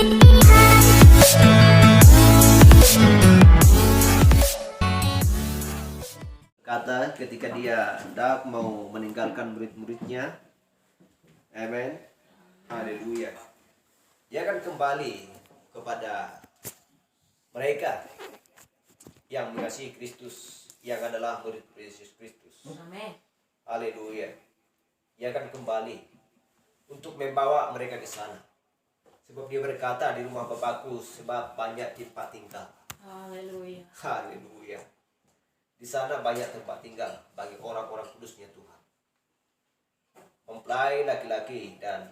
Kata ketika dia hendak mau meninggalkan murid-muridnya, amen, haleluya, dia akan kembali kepada mereka yang mengasihi Kristus, yang adalah murid Yesus Kristus. Amin. Haleluya. Dia akan kembali untuk membawa mereka ke sana. Sebab dia berkata, di rumah Bapakku sebab banyak tempat tinggal. Haleluya. Haleluya. Di sana banyak tempat tinggal bagi orang-orang kudusnya Tuhan. Mempelai laki-laki dan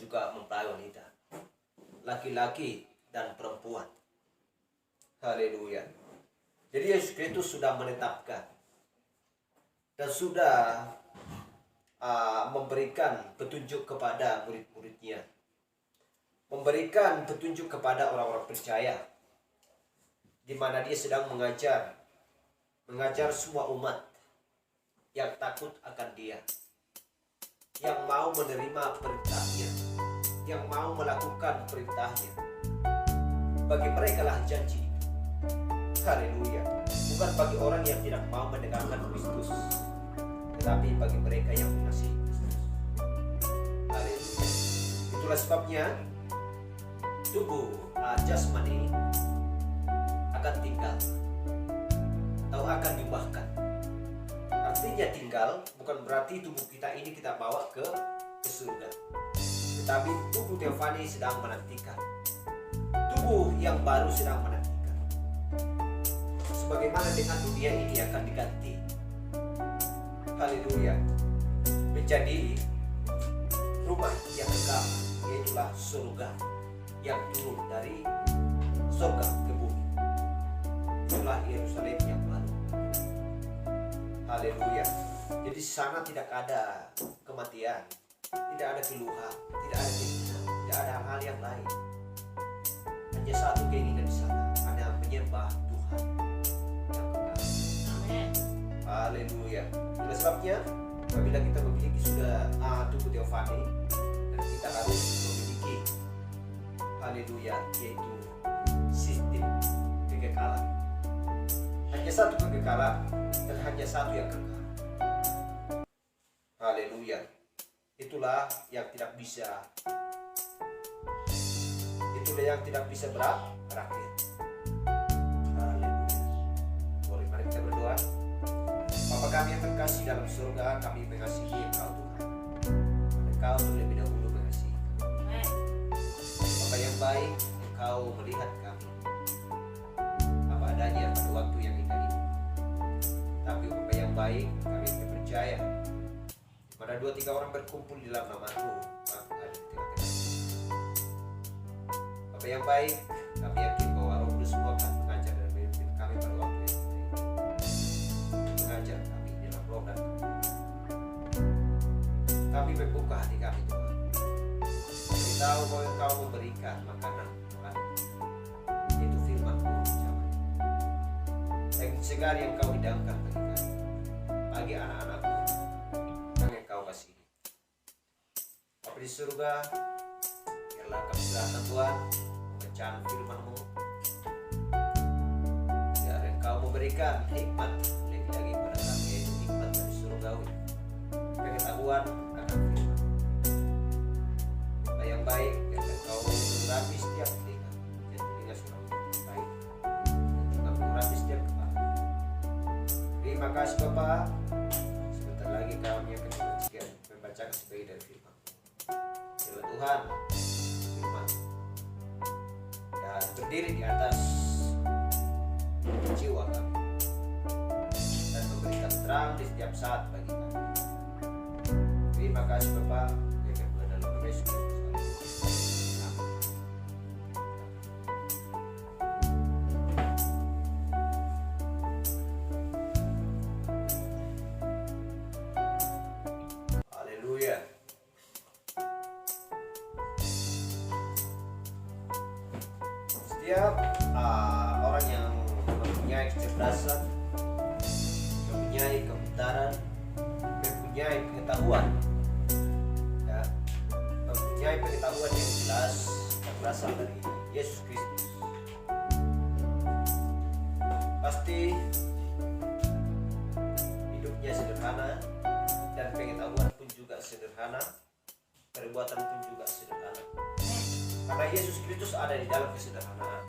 juga mempelai wanita, laki-laki dan perempuan. Haleluya. Jadi Yesus Kristus sudah menetapkan dan sudah memberikan petunjuk kepada murid-muridnya, memberikan petunjuk kepada orang-orang percaya, di mana dia sedang mengajar semua umat yang takut akan dia, yang mau menerima perintahnya, yang mau melakukan perintahnya. Bagi mereka lah janji. Haleluya. Bukan bagi orang yang tidak mau mendengarkan Kristus, tetapi bagi mereka yang mengasihi Kristus. Haleluya. Itulah sebabnya tubuh jasmani akan tinggal atau akan diubahkan. Artinya tinggal bukan berarti tubuh kita ini kita bawa ke surga, tetapi tubuh Teofani sedang menantikan, tubuh yang baru sedang menantikan. Sebagaimana dengan dunia ini akan diganti, haleluya, menjadi rumah yang kekal, yaitulah surga yang turun dari surga ke bumi. Itulah Yerusalem yang baru. Haleluya. Jadi di sana tidak ada kematian, tidak ada keluhan, tidak ada keinginan, tidak ada hal yang lain. Hanya satu keinginan di sana, hanya menyembah Tuhan yang kekal. Amin. Haleluya. Itulah sebabnya apabila kita memiliki sudah tubuh Teofani, dan kita harus memiliki, haleluya, yaitu sistem kekekalan. Hanya satu kekekalan dan hanya satu yang kekal. Haleluya. Itulah yang tidak bisa berakhir. Haleluya. Mari kita berdoa. Bapa kami yang terkasih dalam surga, kami mengasihi Engkau Tuhan. Engkau terlebih dahulu mengasihi kami. Bapa yang baik, Engkau melihat kami apa adanya pada waktu yang indah ini. Tapi Bapa yang baik, kami percaya pada 2-3 orang berkumpul di dalam nama-Mu, maka ada di tengah-tengah. Bapa yang baik, kami yakin bahwa Roh Kudus akan mengajar dan memimpin kami pada waktu yang indah ini. Mengajar kami dalam roh dan kami membuka hati kami Tuhan. Kami tahu bahwa Engkau memberikan makanan Tuhan, itu firman-Mu zaman. Daging segar yang Kau hidangkan bagi kami, bagi anak-anak-Mu yang Engkau kasihi. Bapa di surga, biarlah kami serahkan Tuhan pembacaan firman-Mu, biar Engkau memberikan hikmat lebih lagi pada kami, yaitu hikmat dari surgawi, pengetahuan akan firman. Bapa yang baik, biar Engkau mengurapi setiap telinga, dan telinga sudah baik, dan juga mengurapi setiap kepala. Terima kasih Bapa. Sebentar lagi kami akan membacakan sebagai dari firman. Biarlah Tuhan firman dan berdiri di atas jiwa kami dan memberikan terang di setiap saat bagi kami. Terima kasih Bapa. Dalam nama Yesus Kristus. Amin. Haleluya. Setiap orang yang mempunyai kecerdasan, mempunyai kepintaran, mempunyai pengetahuan, ya, mempunyai mempunyai pengetahuan yang jelas yang berasal dari Yesus Kristus. Pasti hidupnya sederhana dan pengetahuan pun juga sederhana, perbuatan pun juga sederhana. Karena Yesus Kristus ada di dalam kesederhanaan.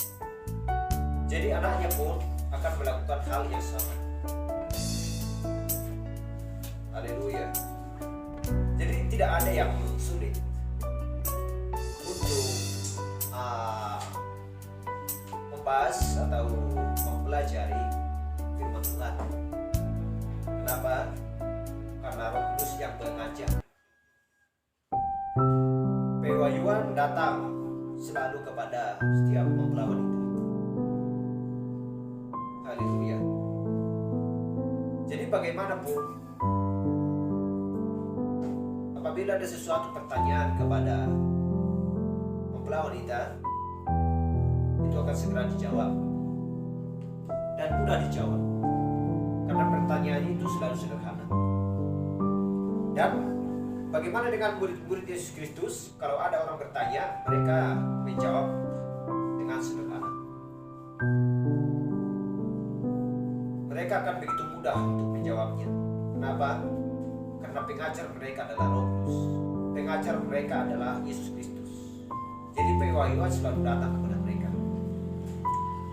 Jadi anaknya pun akan melakukan hal yang sama. Haleluya. Jadi tidak ada yang sulit untuk membahas atau mempelajari firman Tuhan. Kenapa? Karena Roh Kudus yang mengajar. Pewahyuan datang selalu kepada setiap mempelai itu. Haleluya. Jadi bagaimanapun, apabila ada sesuatu pertanyaan kepada mempelai wanita, itu akan segera dijawab dan mudah dijawab, karena pertanyaan itu selalu sederhana. Dan bagaimana dengan murid-murid Yesus Kristus? Kalau ada orang bertanya, mereka menjawab dengan sederhana. Mereka akan begitu mudah untuk menjawabnya. Kenapa? Karena pengajar mereka adalah Roh Kudus. Pengajar mereka adalah Yesus Kristus. Jadi pewahyuan selalu datang kepada mereka.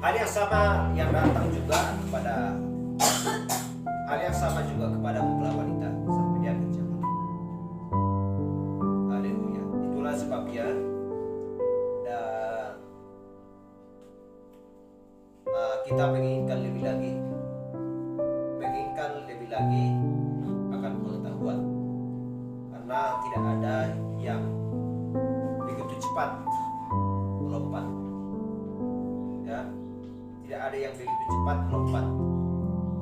Hal yang sama yang datang juga kepada mempelai wanita sampai dia menjawab. Haleluya. Itulah sebabnya dan kita menginginkan lebih lagi akan pengetahuan, karena tidak ada yang begitu cepat melompat, ya, tidak ada yang begitu cepat melompat,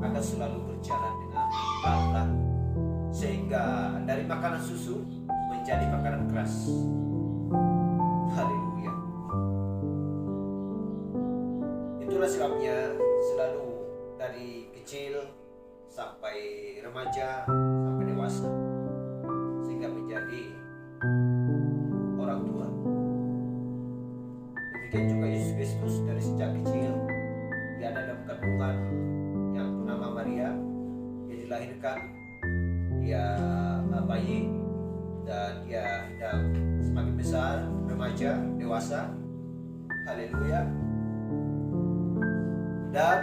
akan selalu berjalan dengan pelan-pelan, sehingga dari makanan susu menjadi makanan keras. Haleluya. Itulah sebabnya selalu dari kecil sampai remaja sampai dewasa, sehingga menjadi orang tua. Demikian juga Yesus Kristus, dari sejak kecil dia ada dalam kandungan yang bernama Maria. Dia dilahirkan, dia bayi, dan dia hidup semakin besar, remaja, dewasa. Haleluya. Dan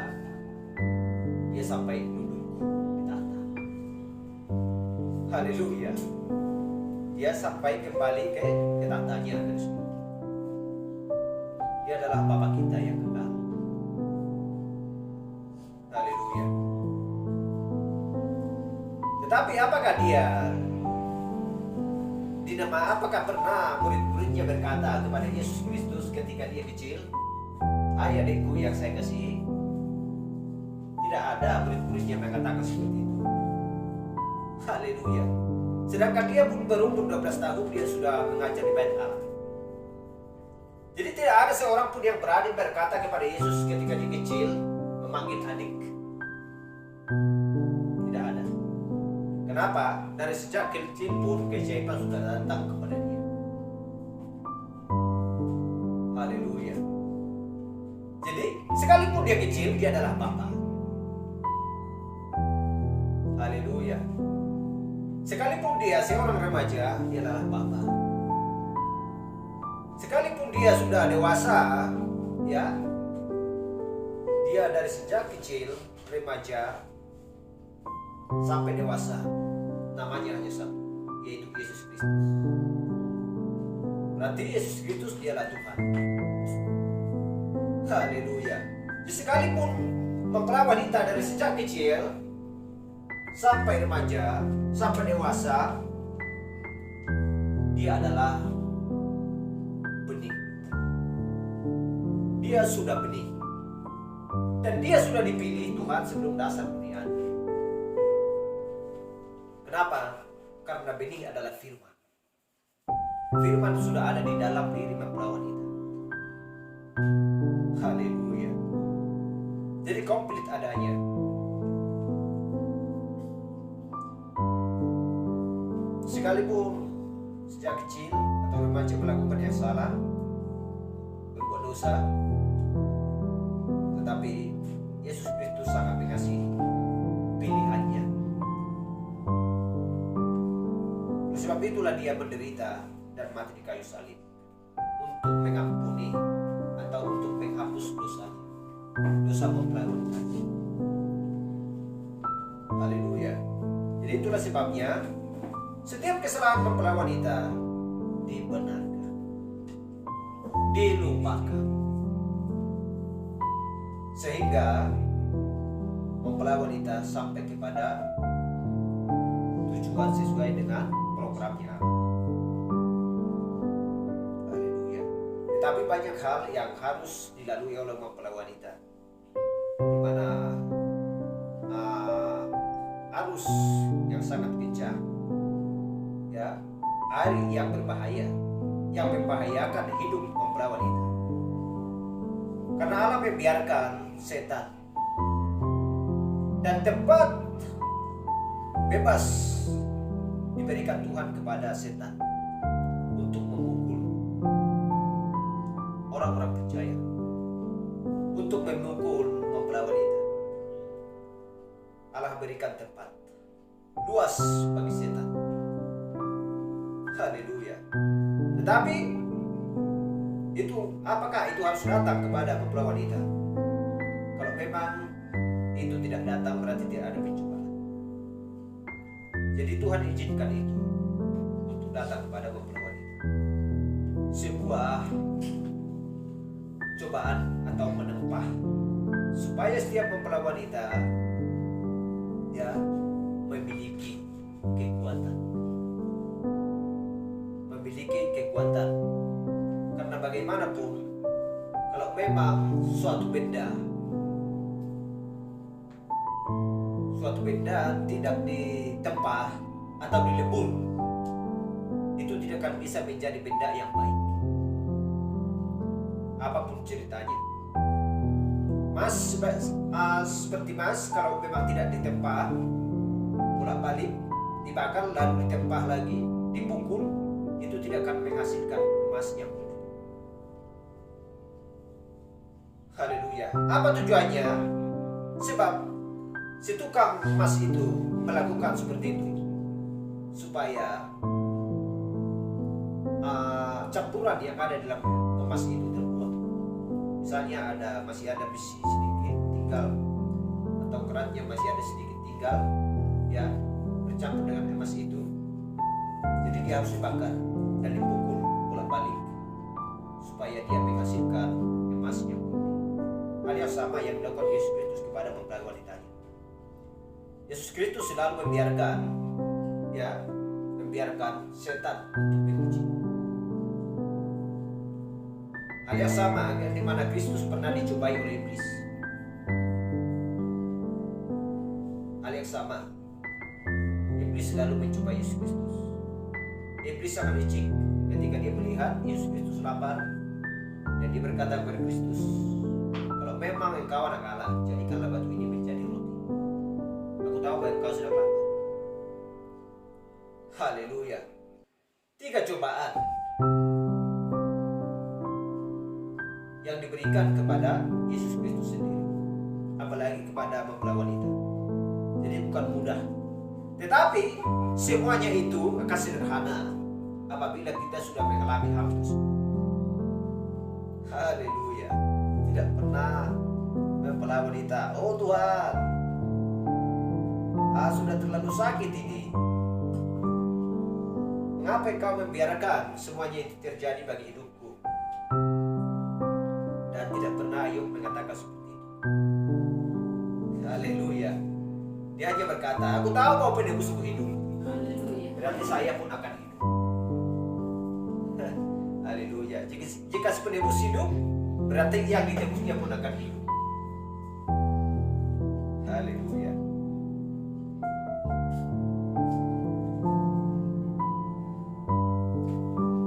dia sampai duduk di tahta. Haleluya. Dia sampai kembali ke tahtanya dan semua. Dia adalah Bapa kita yang kekal. Haleluya. Tetapi apakah apakah pernah murid-muridnya berkata kepada Yesus Kristus ketika dia kecil, "Hai adikku yang saya kasihi"? Tidak ada murid-muridnya yang mengatakan seperti itu. Haleluya. Sedangkan dia pun berumur 12 tahun, dia sudah mengajar di Bait Allah. Jadi tidak ada seorang pun yang berani berkata kepada Yesus ketika dia kecil, memanggil adik. Tidak ada. Kenapa? Dari sejak kecil pun keajaiban sudah datang kepada dia. Haleluya. Jadi sekalipun dia kecil, dia adalah Bapa. Haleluya. Sekalipun dia seorang remaja, dia adalah Bapa. Sekalipun dia sudah dewasa, ya, dia dari sejak kecil, remaja sampai dewasa, namanya hanya satu, yaitu Yesus Kristus. Berarti Yesus Kristus dialah Tuhan. Haleluya. Jadi sekalipun mempelai wanita dari sejak kecil sampai remaja, sampai dewasa, dia adalah benih. Dia sudah benih. Dan dia sudah dipilih Tuhan sebelum dasar dunia. Kenapa? Karena benih adalah firman. Firman sudah ada di dalam diri mempelai wanita. Haleluya. Jadi komplit adanya. Sekalipun sejak kecil atau remaja melakukan yang salah, berbuat dosa, tetapi Yesus Kristus sangat mengasihi pilihannya. Oleh sebab itulah dia menderita dan mati di kayu salib untuk mengampuni atau untuk menghapus dosa mempelai wanita. Haleluya. Jadi itulah sebabnya setiap kesalahan mempelai wanita dibenarkan, dilupakan, sehingga mempelai wanita sampai kepada tujuan sesuai dengan programnya Allah. Haleluya. Tetapi banyak hal yang harus dilalui oleh mempelai wanita, di mana arus yang sangat kencang, ya, air yang berbahaya, yang membahayakan hidup mempelai wanita. Karena Allah membiarkan setan dan tempat bebas diberikan Tuhan kepada setan untuk memukul orang-orang percaya, untuk memukul mempelai wanita. Allah berikan tempat luas bagi setan. Haleluya. Tetapi itu, apakah itu harus datang kepada mempelai wanita? Kalau memang itu tidak datang, berarti tidak ada pencobaan. Jadi Tuhan izinkan itu untuk datang kepada mempelai wanita, sebuah cobaan atau menempah, supaya setiap mempelai wanita ya memiliki kekuatan, karena bagaimanapun kalau memang suatu benda tidak ditempah atau dilebur, itu tidak akan bisa menjadi benda yang baik, apapun ceritanya. Seperti emas, kalau memang tidak ditempa, bolak-balik dibakar lalu ditempah lagi, dipukul, itu tidak akan menghasilkan emas yang hidup. Haleluya. Apa tujuannya? Sebab si tukang emas itu melakukan seperti itu supaya campuran yang ada dalam emas itu terbuang. Misalnya masih ada besi sedikit tinggal, atau keratnya masih ada sedikit tinggal, ya, bercampur dengan emas itu. Jadi dia harus dibakar dan dipukul bolak-balik supaya dia menghasilkan emas yang murni. Hal yang sama yang dilakukan Yesus Kristus kepada mempelai wanitanya. Yesus Kristus selalu membiarkan setan untuk diuji. Hal yang sama di mana Kristus pernah dicobai oleh iblis. Hal yang sama, iblis selalu mencobai Yesus Kristus. Iblis sangat licik ketika dia melihat Yesus Kristus lapar, dan dia berkata kepada Kristus, "Kalau memang engkau anak Allah, jadikanlah batu ini menjadi roti. Aku tahu bahwa engkau sudah lapar." Haleluya. 3 cobaan yang diberikan kepada Yesus Kristus sendiri, apalagi kepada mempelai wanita. Jadi bukan mudah, tetapi semuanya itu akan sederhana apabila kita sudah mengalami hal tersebut. Haleluya. Tidak pernah mempelai wanita, "Oh Tuhan, sudah terlalu sakit ini. Mengapa engkau membiarkan semuanya itu terjadi bagi hidupku?" Dan tidak pernah Ayub mengatakan seperti itu. Haleluya. Dia hanya berkata, "Aku tahu bahwa penebusku hidup. Haleluya. Berarti saya pun akan hidup." Haleluya. Jika si penebus hidup, berarti yang ditebusnya pun akan hidup. Haleluya.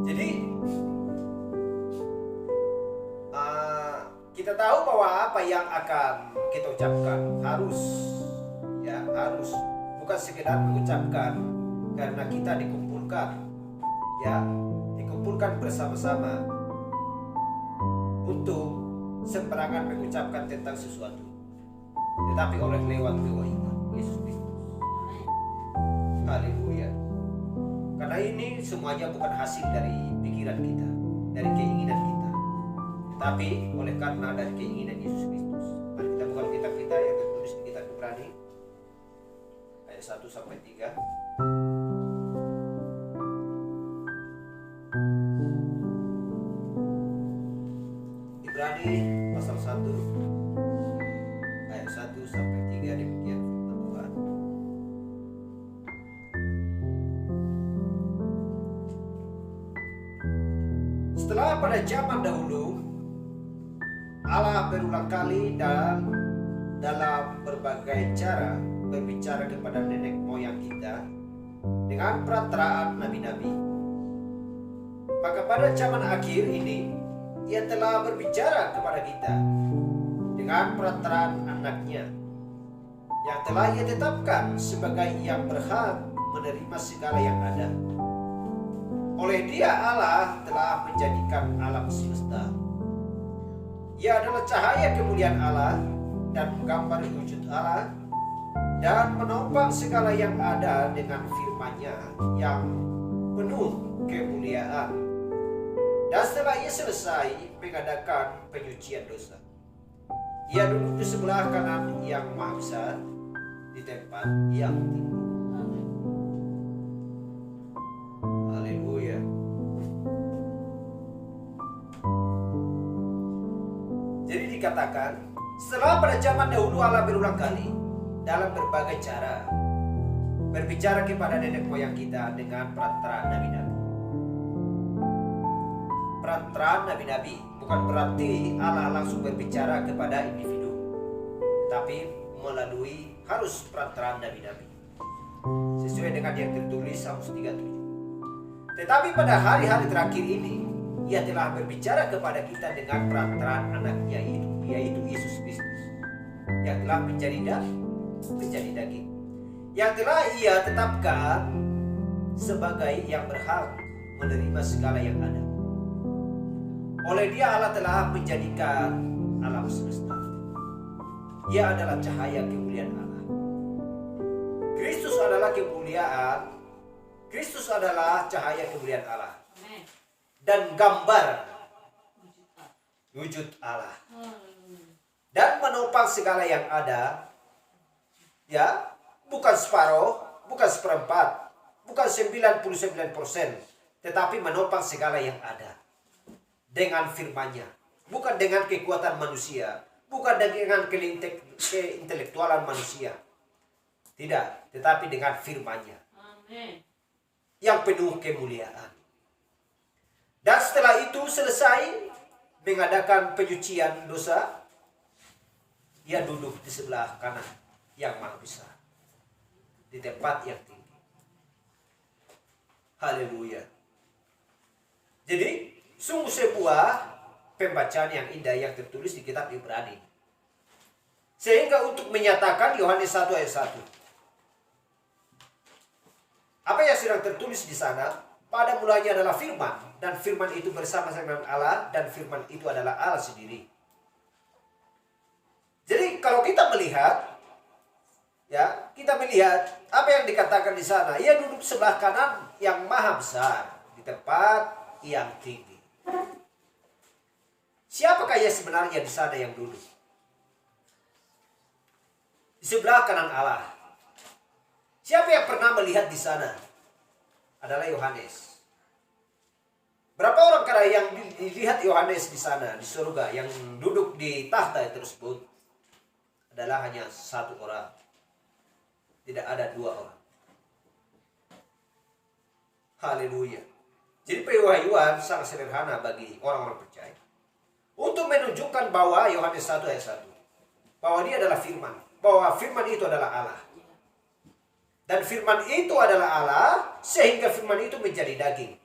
Jadi kita tahu bahwa apa yang akan kita ucapkan harus bukan sekedar mengucapkan karena kita dikumpulkan dikumpulkan bersama-sama untuk sembarangan mengucapkan tentang sesuatu, tetapi oleh lewat kewahyuan Yesus Kristus. Haleluya. Karena ini semuanya bukan hasil dari pikiran kita, dari keinginan kita, tetapi oleh karena dari keinginan Yesus Kristus. Mari kita buka kitab kita yang tertulis di kitab Ibrani ayat 1 sampai 3. Ibrani pasal 1 ayat 1 sampai 3, demikian firman Tuhan. Setelah pada zaman dahulu Allah berulang kali dan dalam berbagai cara berbicara kepada nenek moyang kita dengan perantaraan nabi-nabi. Maka pada zaman akhir ini Ia telah berbicara kepada kita dengan perantaraan anaknya yang telah Ia tetapkan sebagai yang berhak menerima segala yang ada. Oleh Dia Allah telah menjadikan alam semesta. Ia adalah cahaya kemuliaan Allah dan menggambar wujud Allah dan menopang segala yang ada dengan firman-Nya yang penuh kemuliaan. Dan setelah Ia selesai mengadakan penyucian dosa, Ia duduk di sebelah kanan yang maha besar di tempat yang tinggi. Haleluya. Jadi dikatakan, setelah pada zaman dahulu Allah berulang kali dalam berbagai cara berbicara kepada nenek moyang kita dengan perantaraan nabi-nabi. Perantaraan nabi-nabi bukan berarti Allah langsung berbicara kepada individu, tetapi melalui harus perantaraan nabi-nabi sesuai dengan yang tertulis Samus 37. Tetapi pada hari-hari terakhir ini Ia telah berbicara kepada kita dengan perantaraan anaknya yaitu Yesus Kristus yang telah menjadi daging, yang telah Ia tetapkan sebagai yang berhak menerima segala yang ada. Oleh Dia Allah telah menjadikan alam semesta. Ia adalah cahaya kemuliaan Allah. Kristus adalah kemuliaan. Kristus adalah cahaya kemuliaan Allah dan gambar wujud Allah dan menopang segala yang ada. Ya, bukan separuh, bukan seperempat, bukan 99%, tetapi menopang segala yang ada dengan firman-Nya, bukan dengan kekuatan manusia, bukan dengan keintelektualan manusia, tidak, tetapi dengan firman-Nya yang penuh kemuliaan. Dan setelah itu selesai mengadakan penyucian dosa, Ia duduk di sebelah kanan yang maha besar di tempat yang tinggi. Haleluya. Jadi sungguh sebuah pembacaan yang indah yang tertulis di kitab Ibrani. Sehingga untuk menyatakan Yohanes 1 ayat 1. Apa yang sedang tertulis di sana? Pada mulanya adalah firman, dan firman itu bersama-sama dengan Allah, dan firman itu adalah Allah sendiri. Jadi kalau kita melihat, ya, kita melihat apa yang dikatakan di sana. Ia duduk sebelah kanan yang maha besar di tempat yang tinggi. Siapakah yang sebenarnya di sana yang duduk? Di sebelah kanan Allah. Siapa yang pernah melihat di sana? Adalah Yohanes. Berapa orang kira yang dilihat Yohanes di sana di surga yang duduk di tahta tersebut? Adalah hanya satu orang. Tidak ada dua orang. Haleluya. Jadi pewahyuan sangat sederhana bagi orang-orang percaya. Untuk menunjukkan bahwa Yohanes 1 ayat 1. Bahwa dia adalah firman. Bahwa firman itu adalah Allah. Dan firman itu adalah Allah sehingga firman itu menjadi daging.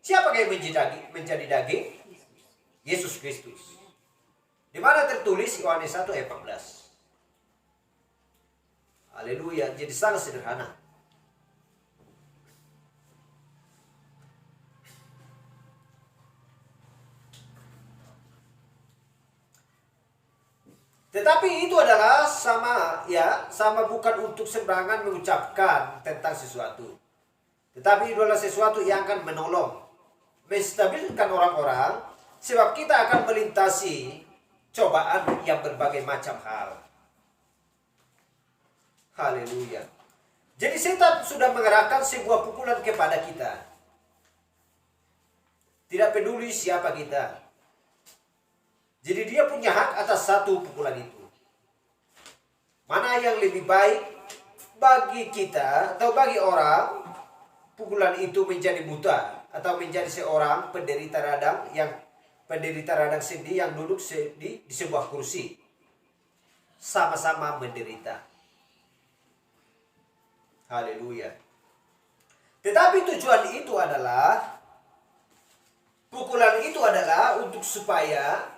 Siapa yang menjadi daging? Yesus Kristus. Di mana tertulis Yohanes 1 ayat 14. Haleluya. Jadi sangat sederhana. Tetapi itu adalah sama bukan untuk sembarangan mengucapkan tentang sesuatu. Tetapi itu adalah sesuatu yang akan menolong, menstabilkan orang-orang, sebab kita akan melintasi cobaan yang berbagai macam hal. Haleluya. Jadi setan sudah mengerahkan sebuah pukulan kepada kita. Tidak peduli siapa kita. Jadi dia punya hak atas satu pukulan itu. Mana yang lebih baik bagi kita atau bagi orang, pukulan itu menjadi buta atau menjadi seorang penderita radang sendi yang duduk di sebuah kursi. Sama-sama menderita. Haleluya. Tetapi tujuan itu adalah, pukulan itu adalah untuk supaya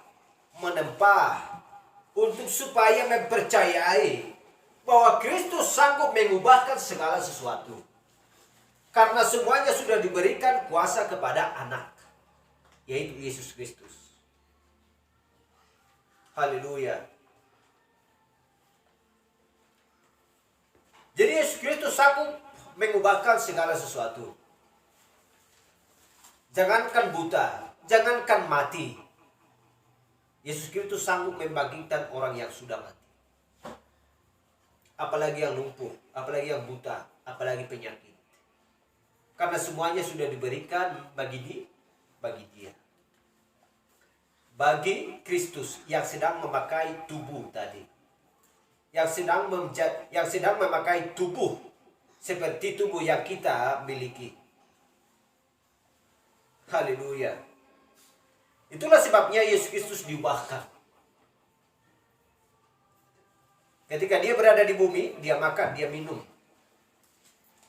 menempa, untuk supaya mempercayai bahwa Kristus sanggup mengubahkan segala sesuatu. Karena semuanya sudah diberikan kuasa kepada anak, yaitu Yesus Kristus. Haleluya. Jadi Yesus Kristus sanggup mengubahkan segala sesuatu. Jangankan buta, jangankan mati. Yesus Kristus sanggup membangkitkan orang yang sudah mati. Apalagi yang lumpuh, apalagi yang buta, apalagi penyakit. Karena semuanya sudah diberikan bagi dia. Bagi Kristus yang sedang memakai tubuh tadi. Yang sedang memakai tubuh seperti tubuh yang kita miliki. Haleluya. Itulah sebabnya Yesus Kristus diubahkan. Ketika dia berada di bumi, dia makan, dia minum.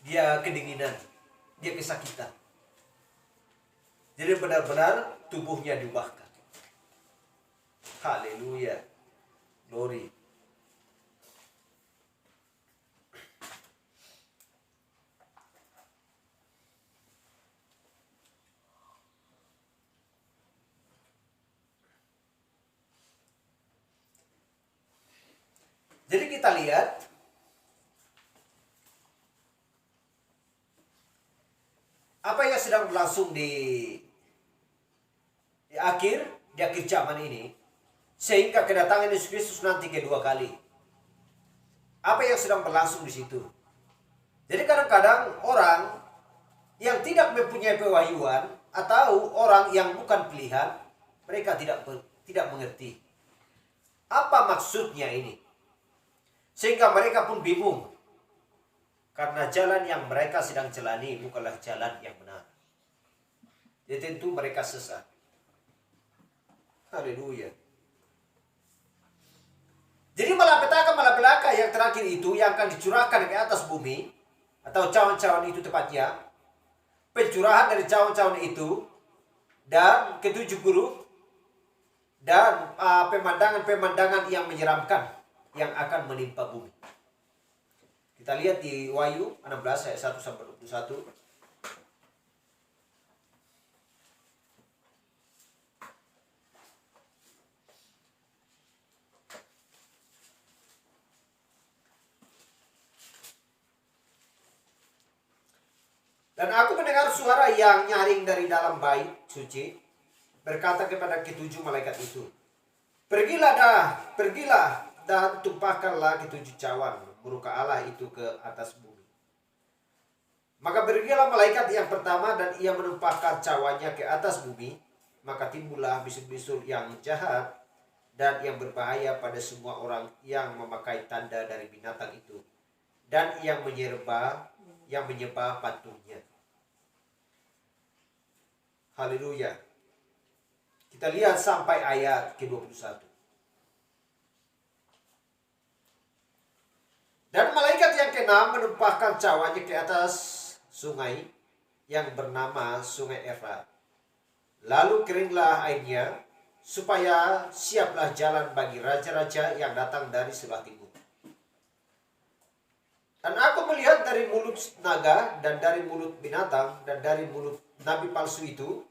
Dia kedinginan, dia kesakitan. Jadi benar-benar tubuhnya diubahkan. Haleluya. Glory. Jadi kita lihat apa yang sedang berlangsung di akhir zaman ini, sehingga kedatangan Yesus Kristus nanti kedua kali. Apa yang sedang berlangsung di situ? Jadi kadang-kadang orang yang tidak mempunyai pewahyuan atau orang yang bukan pilihan, mereka tidak mengerti apa maksudnya ini. Sehingga mereka pun bingung. Karena jalan yang mereka sedang jalani bukanlah jalan yang benar. Jadi tentu mereka sesat. Haleluya. Jadi malapetaka yang terakhir itu yang akan dicurahkan ke atas bumi, atau cawan-cawan itu tepatnya, pencurahan dari cawan-cawan itu, dan ketujuh huruf, dan pemandangan-pemandangan yang menyeramkan yang akan menimpa bumi. Kita lihat di Wahyu 16 ayat 1 sampai 21. Dan aku mendengar suara yang nyaring dari dalam bait suci berkata kepada ketujuh malaikat itu, Pergilah dan tumpahkanlah ketujuh cawan murka Allah itu ke atas bumi. Maka pergilah malaikat yang pertama dan ia menumpahkan cawannya ke atas bumi. Maka timbullah bisul-bisul yang jahat dan yang berbahaya pada semua orang yang memakai tanda dari binatang itu dan yang menyembah patungnya. Haleluya. Kita lihat sampai ayat ke-21. Dan malaikat yang keenam menumpahkan cawannya ke atas sungai yang bernama Sungai Efrat. Lalu keringlah airnya, supaya siaplah jalan bagi raja-raja yang datang dari sebelah timur. Dan aku melihat dari mulut naga, dan dari mulut binatang, dan dari mulut nabi palsu itu,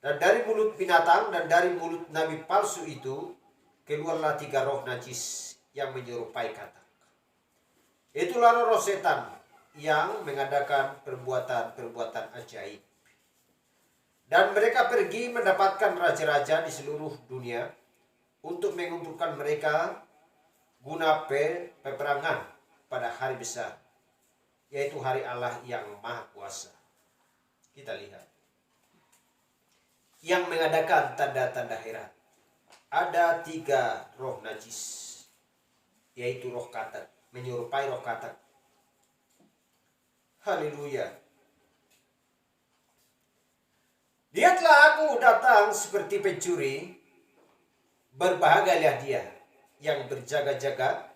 Dan dari mulut binatang dan dari mulut nabi palsu itu keluarlah 3 roh najis yang menyerupai katak. Itulah roh setan yang mengadakan perbuatan-perbuatan ajaib. Dan mereka pergi mendapatkan raja-raja di seluruh dunia untuk mengumpulkan mereka guna peperangan pada hari besar, yaitu hari Allah yang Maha Kuasa. Kita lihat. Yang mengadakan tanda-tanda heran. Ada 3 roh najis, yaitu roh katak, menyerupai roh katak. Haleluya. Lihatlah aku datang seperti pencuri, berbahagialah dia yang berjaga-jaga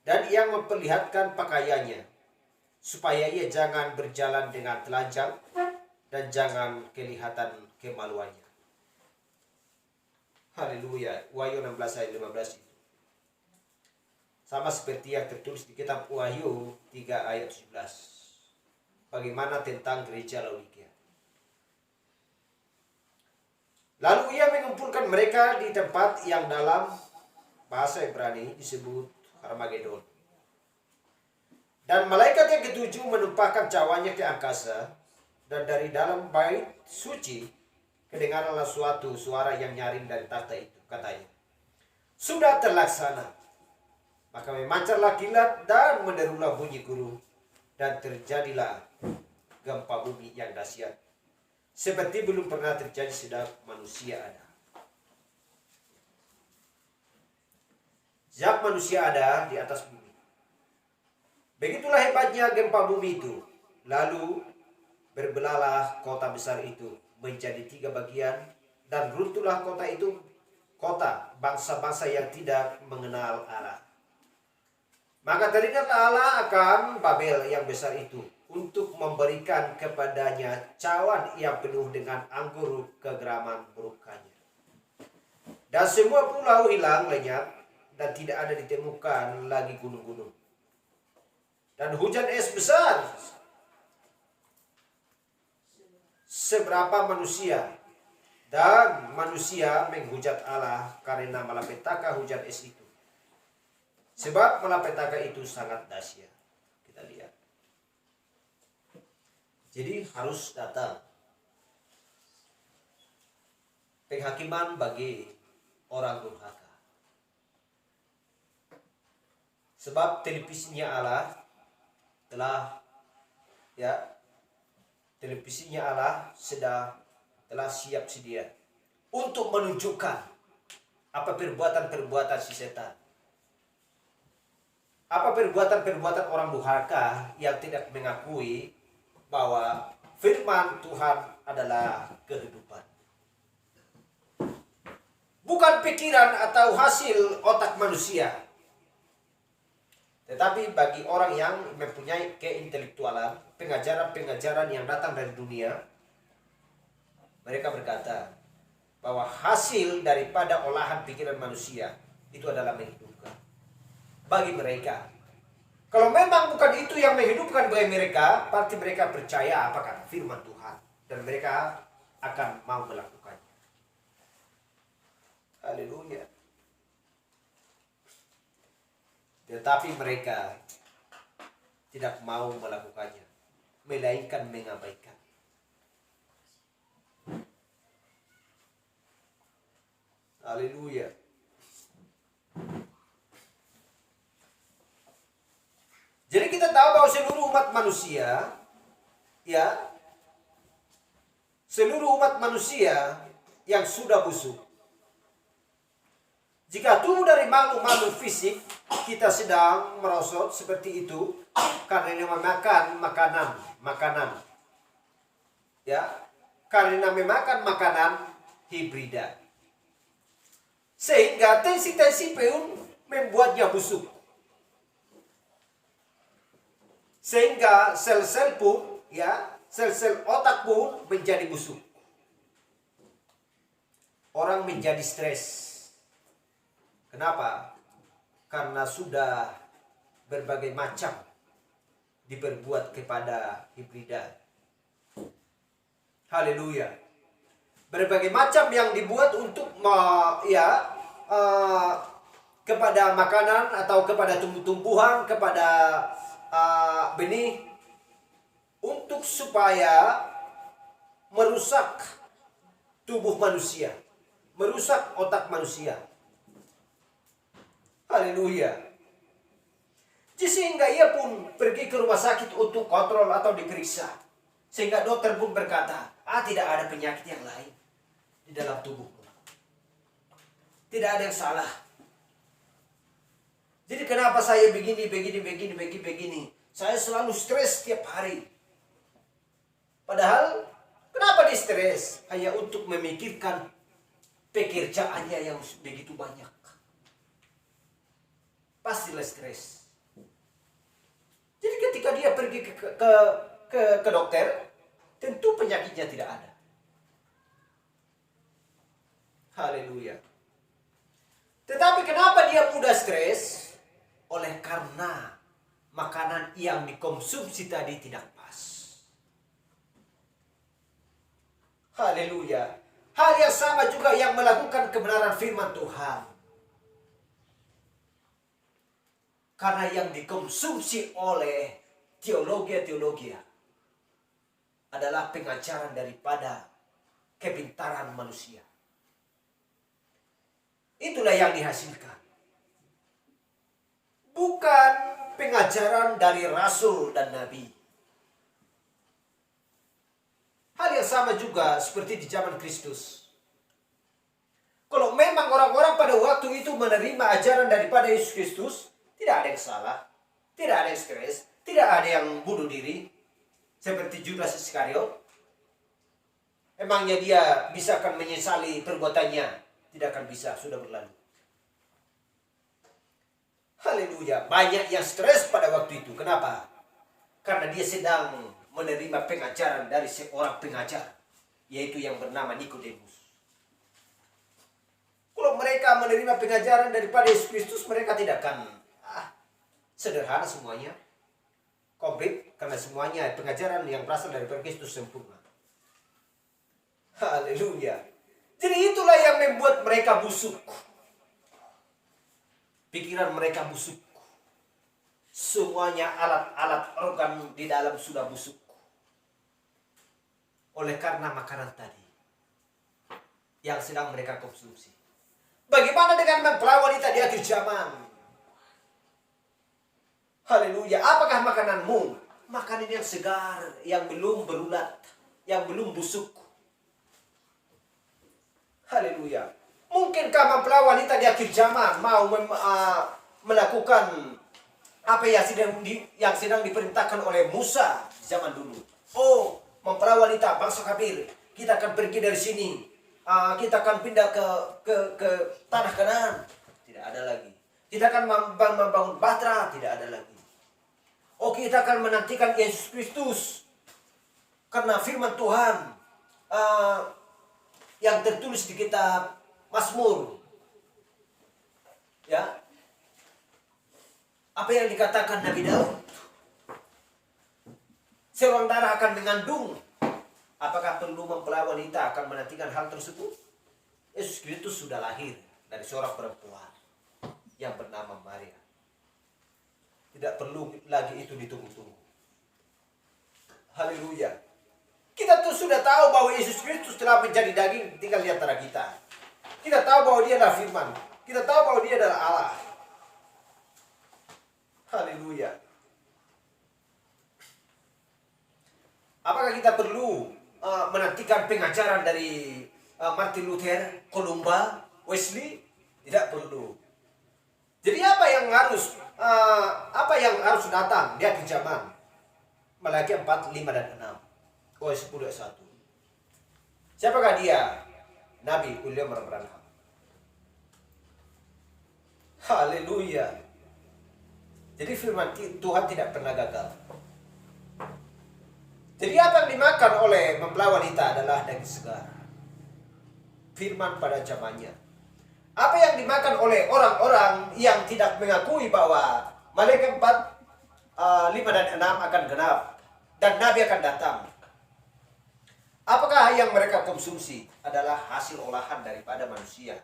dan yang memperlihatkan pakaiannya, supaya ia jangan berjalan dengan telanjang dan jangan kelihatan kemaluannya. Haleluya. Wahyu 16 ayat 15 itu. Sama seperti yang tertulis di kitab Wahyu 3 ayat 17. Bagaimana tentang gereja Laodikia. Lalu ia mengumpulkan mereka di tempat yang dalam bahasa Ibrani disebut Harmagedon. Dan malaikat yang ketujuh menumpahkan cawanya ke angkasa, dan dari dalam bait suci kedengaranlah suatu suara yang nyaring dari takhta itu. Katanya, sudah terlaksana. Maka memancarlah kilat dan menderulah bunyi guru, dan terjadilah gempa bumi yang dahsyat, seperti belum pernah terjadi sejak manusia ada. Sejak manusia ada di atas bumi. Begitulah hebatnya gempa bumi itu. Lalu berbelahlah kota besar itu menjadi 3 bagian, dan runtuhlah kota itu, kota bangsa-bangsa yang tidak mengenal Allah. Maka teringatlah Allah akan Babel yang besar itu, untuk memberikan kepadanya cawan yang penuh dengan anggur kegeraman murkanya. Dan semua pulau hilang lenyap, dan tidak ada ditemukan lagi gunung-gunung. Dan hujan es besar seberapa manusia, dan manusia menghujat Allah karena malapetaka hujan es itu. Sebab malapetaka itu sangat dahsyat. Kita lihat. Jadi harus datang penghakiman bagi orang durhaka. Sebab televisinya Allah telah siap sedia untuk menunjukkan apa perbuatan-perbuatan si setan. Apa perbuatan-perbuatan orang durhaka yang tidak mengakui bahwa firman Tuhan adalah kehidupan. Bukan pikiran atau hasil otak manusia. Tetapi bagi orang yang mempunyai keintelektualan, pengajaran-pengajaran yang datang dari dunia, mereka berkata bahwa hasil daripada olahan pikiran manusia itu adalah menghidupkan. Bagi mereka, kalau memang bukan itu yang menghidupkan bagi mereka, berarti mereka percaya apa kata firman Tuhan, dan mereka akan mau melakukannya. Haleluya. Tetapi mereka tidak mau melakukannya, melainkan mengabaikan. Haleluya. Jadi kita tahu bahwa seluruh umat manusia, seluruh umat manusia yang sudah busuk, jika tubuh dari makhluk-makhluk fisik, kita sedang merosot seperti itu karena memakan makanan, karena memakan makanan hibrida, sehingga tensi-tensi pun membuatnya busuk, sehingga sel-sel pun, sel-sel otak pun menjadi busuk. Orang menjadi stres. Kenapa? Karena sudah berbagai macam diperbuat kepada hibrida. Haleluya. berbagai macam yang dibuat untuk kepada makanan atau kepada tumbuh-tumbuhan, kepada benih, untuk supaya merusak tubuh manusia, merusak otak manusia. Haleluya. Sehingga ia pun pergi ke rumah sakit untuk kontrol atau diperiksa. Sehingga dokter pun berkata, tidak ada penyakit yang lain di dalam tubuhmu. Tidak ada yang salah. Jadi kenapa saya begini. Saya selalu stres setiap hari. Padahal, kenapa dia stres? Hanya untuk memikirkan pekerjaannya yang begitu banyak. Pastilah stres. Jadi ketika dia pergi ke dokter, tentu penyakitnya tidak ada. Haleluya. Tetapi kenapa dia mudah stres? Oleh karena makanan yang dikonsumsi tadi tidak pas. Haleluya. Hal yang sama juga yang melakukan kebenaran firman Tuhan. Karena yang dikonsumsi oleh teologi adalah pengajaran daripada kepintaran manusia. Itulah yang dihasilkan. Bukan pengajaran dari rasul dan nabi. Hal yang sama juga seperti di zaman Kristus. Kalau memang orang-orang pada waktu itu menerima ajaran daripada Yesus Kristus, tidak ada yang salah, tidak ada yang stres, tidak ada yang bunuh diri, seperti Judas Iskariot. Emangnya dia bisa akan menyesali perbuatannya? Tidak akan bisa, sudah berlalu. Haleluya, banyak yang stres pada waktu itu. Kenapa? Karena dia sedang menerima pengajaran dari seorang pengajar, yaitu yang bernama Nikodemus. Kalau mereka menerima pengajaran daripada Yesus Kristus, mereka tidak akan sederhana semuanya, komplit, karena semuanya pengajaran yang berasal dari Kristus sempurna. Haleluya. Jadi itulah yang membuat mereka busuk. Pikiran mereka busuk. Semuanya alat-alat organ di dalam sudah busuk. Oleh karena makanan tadi yang sedang mereka konsumsi. Bagaimana dengan mempelai wanita di akhir zaman? Haleluya. Apakah makananmu? Makanan yang segar, yang belum berulat, yang belum busuk. Haleluya. Mungkinkah mempelai wanita di akhir zaman mau melakukan apa yang sedang diperintahkan oleh Musa di zaman dulu? Oh, mempelai wanita bangsa kafir, kita akan pergi dari sini. Kita akan pindah ke tanah Kanaan. Tidak ada lagi. Kita akan membangun Batra. Tidak ada lagi. Oh, kita akan menantikan Yesus Kristus. Karena firman Tuhan yang tertulis di kitab Mazmur. Ya. Apa yang dikatakan Nabi Daud? Seorang darah akan mengandung. Apakah perlu mempelai wanita akan menantikan hal tersebut? Yesus Kristus sudah lahir dari seorang perempuan yang bernama Maria. Tidak perlu lagi itu ditunggu-tunggu. Haleluya. Kita tuh sudah tahu bahwa Yesus Kristus telah menjadi daging tinggal di antara kita. Kita tahu bahwa dia adalah firman. Kita tahu bahwa dia adalah Allah. Haleluya. Apakah kita perlu menantikan pengajaran dari Martin Luther, Columba, Wesley? Tidak perlu. Jadi apa yang harus datang di akhir zaman? Malaki 4, 5 dan 6. 10 ayat 1. Siapakah dia? Nabi William Branham. Haleluya. Jadi firman Tuhan tidak pernah gagal. Jadi apa yang dimakan oleh mempelai wanita adalah daging segar. Firman pada zamannya. Apa yang dimakan oleh orang-orang yang tidak mengakui bahwa Malaikat 4, 5 dan 6 akan genap dan Nabi akan datang. Apakah yang mereka konsumsi adalah hasil olahan daripada manusia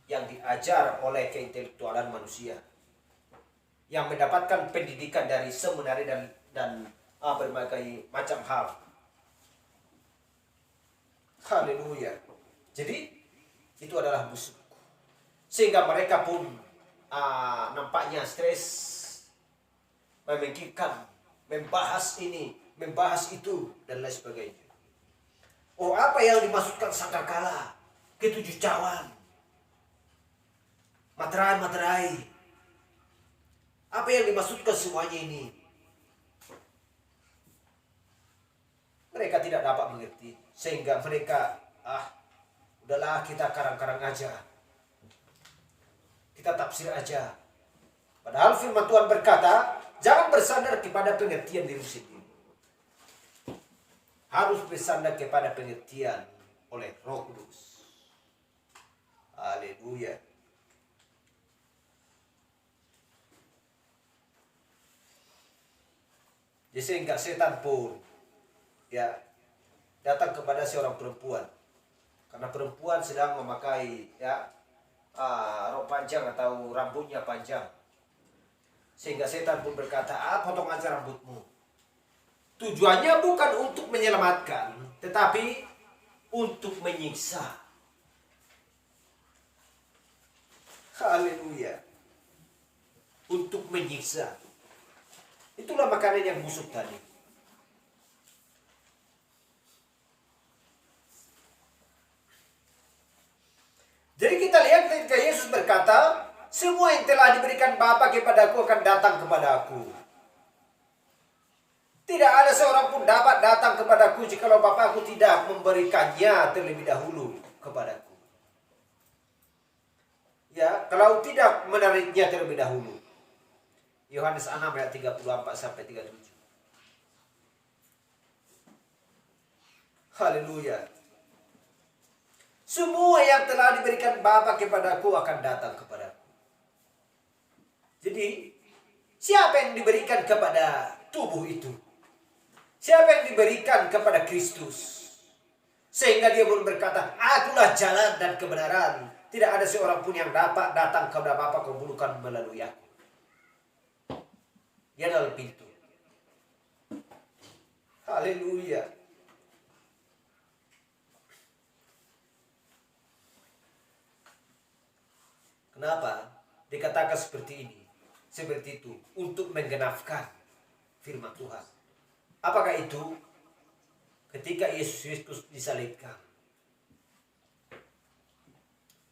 yang diajar oleh keintelektualan manusia, yang mendapatkan pendidikan dari seminari dan berbagai macam hal. Haleluya. Jadi itu adalah busuk, sehingga mereka pun nampaknya stres, memikirkan, membahas ini, membahas itu, dan lain sebagainya. Oh, apa yang dimaksudkan sangkakala, ketujuh cawan, materai-materai? Apa yang dimaksudkan semuanya ini? Mereka tidak dapat mengerti, sehingga mereka, udahlah kita karang-karang aja, kita tafsir aja. Padahal firman Tuhan berkata, jangan bersandar kepada pengertian diri sendiri, harus bersandar kepada pengertian oleh Roh Kudus. Haleluya. Jadi sehingga setan pun datang kepada seorang perempuan, karena perempuan sedang memakai rok panjang atau rambutnya panjang, sehingga setan pun berkata, potong aja rambutmu. Tujuannya bukan untuk menyelamatkan, tetapi untuk menyiksa. Haleluya. Untuk menyiksa. Itulah makanan yang busuk tadi. Jadi kita lihat ketika Yesus berkata, semua yang telah diberikan Bapa kepadaku akan datang kepadaku. Tidak ada seorang pun dapat datang kepadaku jikalau Bapakku tidak memberikannya terlebih dahulu kepadaku. Ya, kalau tidak menariknya terlebih dahulu. Yohanes 6 ayat 34 sampai 37. Haleluya. Semua yang telah diberikan Bapa kepadaku akan datang kepadaku. Jadi, siapa yang diberikan kepada tubuh itu? Siapa yang diberikan kepada Kristus? Sehingga dia pun berkata, akulah jalan dan kebenaran. Tidak ada seorang pun yang dapat datang kepada Bapa bukan melalui aku. Dia adalah pintu. Haleluya. Kenapa dikatakan seperti ini? Seperti itu. Untuk menggenapkan firman Tuhan. Apakah itu? Ketika Yesus Kristus disalibkan.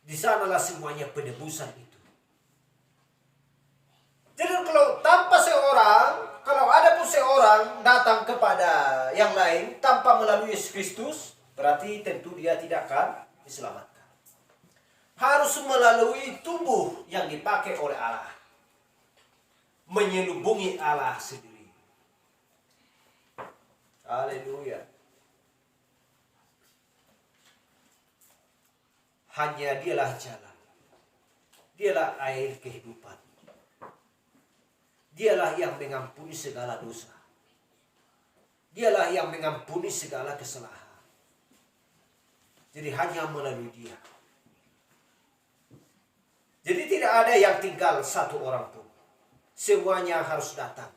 Di sanalah semuanya penebusan itu. Jadi kalau kalau ada pun seorang datang kepada yang lain tanpa melalui Yesus Kristus, berarti tentu dia tidak akan diselamatkan. Harus melalui tubuh yang dipakai oleh Allah. Menyelubungi Allah sendiri. Haleluya. Hanya dialah jalan. Dialah air kehidupan. Dialah yang mengampuni segala dosa. Dialah yang mengampuni segala kesalahan. Jadi hanya melalui Dia. Jadi tidak ada yang tinggal satu orang pun. Semuanya harus datang.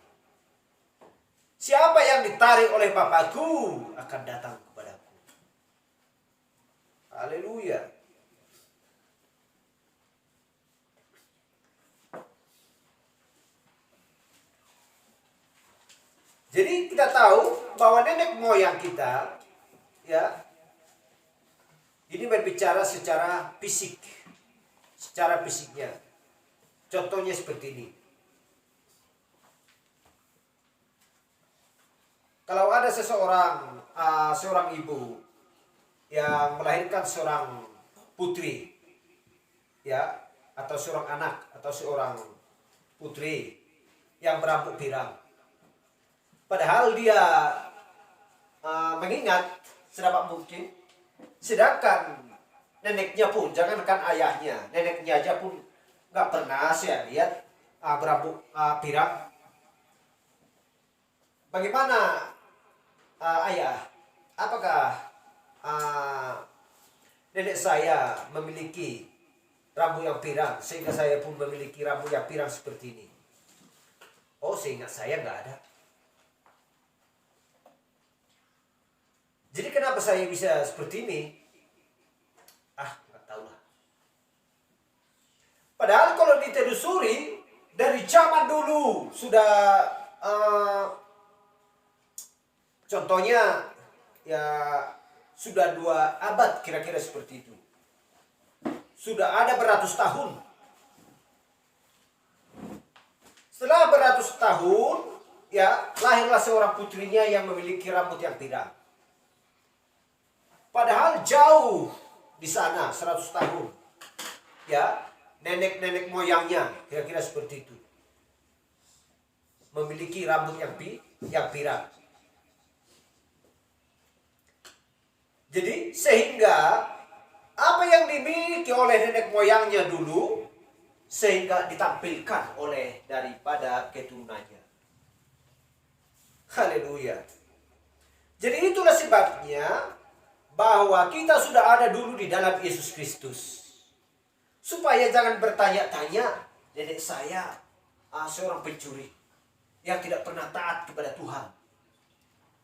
Siapa yang ditarik oleh Bapakku akan datang kepadaku. Haleluya. Jadi kita tahu bahwa nenek moyang kita, ini berbicara secara fisik, secara fisiknya. Contohnya seperti ini. Kalau ada seorang ibu yang melahirkan seorang putri, atau seorang anak, atau seorang putri yang berambut pirang. Padahal dia mengingat sedapat mungkin, sedangkan neneknya pun, jangankan ayahnya, neneknya aja pun nggak pernah saya lihat berambut pirang. Bagaimana ayah apakah nenek saya memiliki rambut yang pirang sehingga saya pun memiliki rambut yang pirang seperti ini? Oh, seingat saya nggak ada. Jadi kenapa saya bisa seperti ini? Nggak tahu lah. Padahal kalau ditelusuri dari zaman dulu sudah contohnya ya sudah 2 abad kira-kira seperti itu. Sudah ada beratus tahun. Setelah beratus tahun, ya lahirlah seorang putrinya yang memiliki rambut yang pirang. Padahal jauh di sana 100 tahun. Ya, nenek-nenek moyangnya kira-kira seperti itu. Memiliki rambut yang pirang. Jadi sehingga apa yang dimiliki oleh nenek moyangnya dulu sehingga ditampilkan oleh daripada keturunannya. Haleluya. Jadi itulah sebabnya bahwa kita sudah ada dulu di dalam Yesus Kristus. Supaya jangan bertanya-tanya, nenek saya seorang pencuri yang tidak pernah taat kepada Tuhan.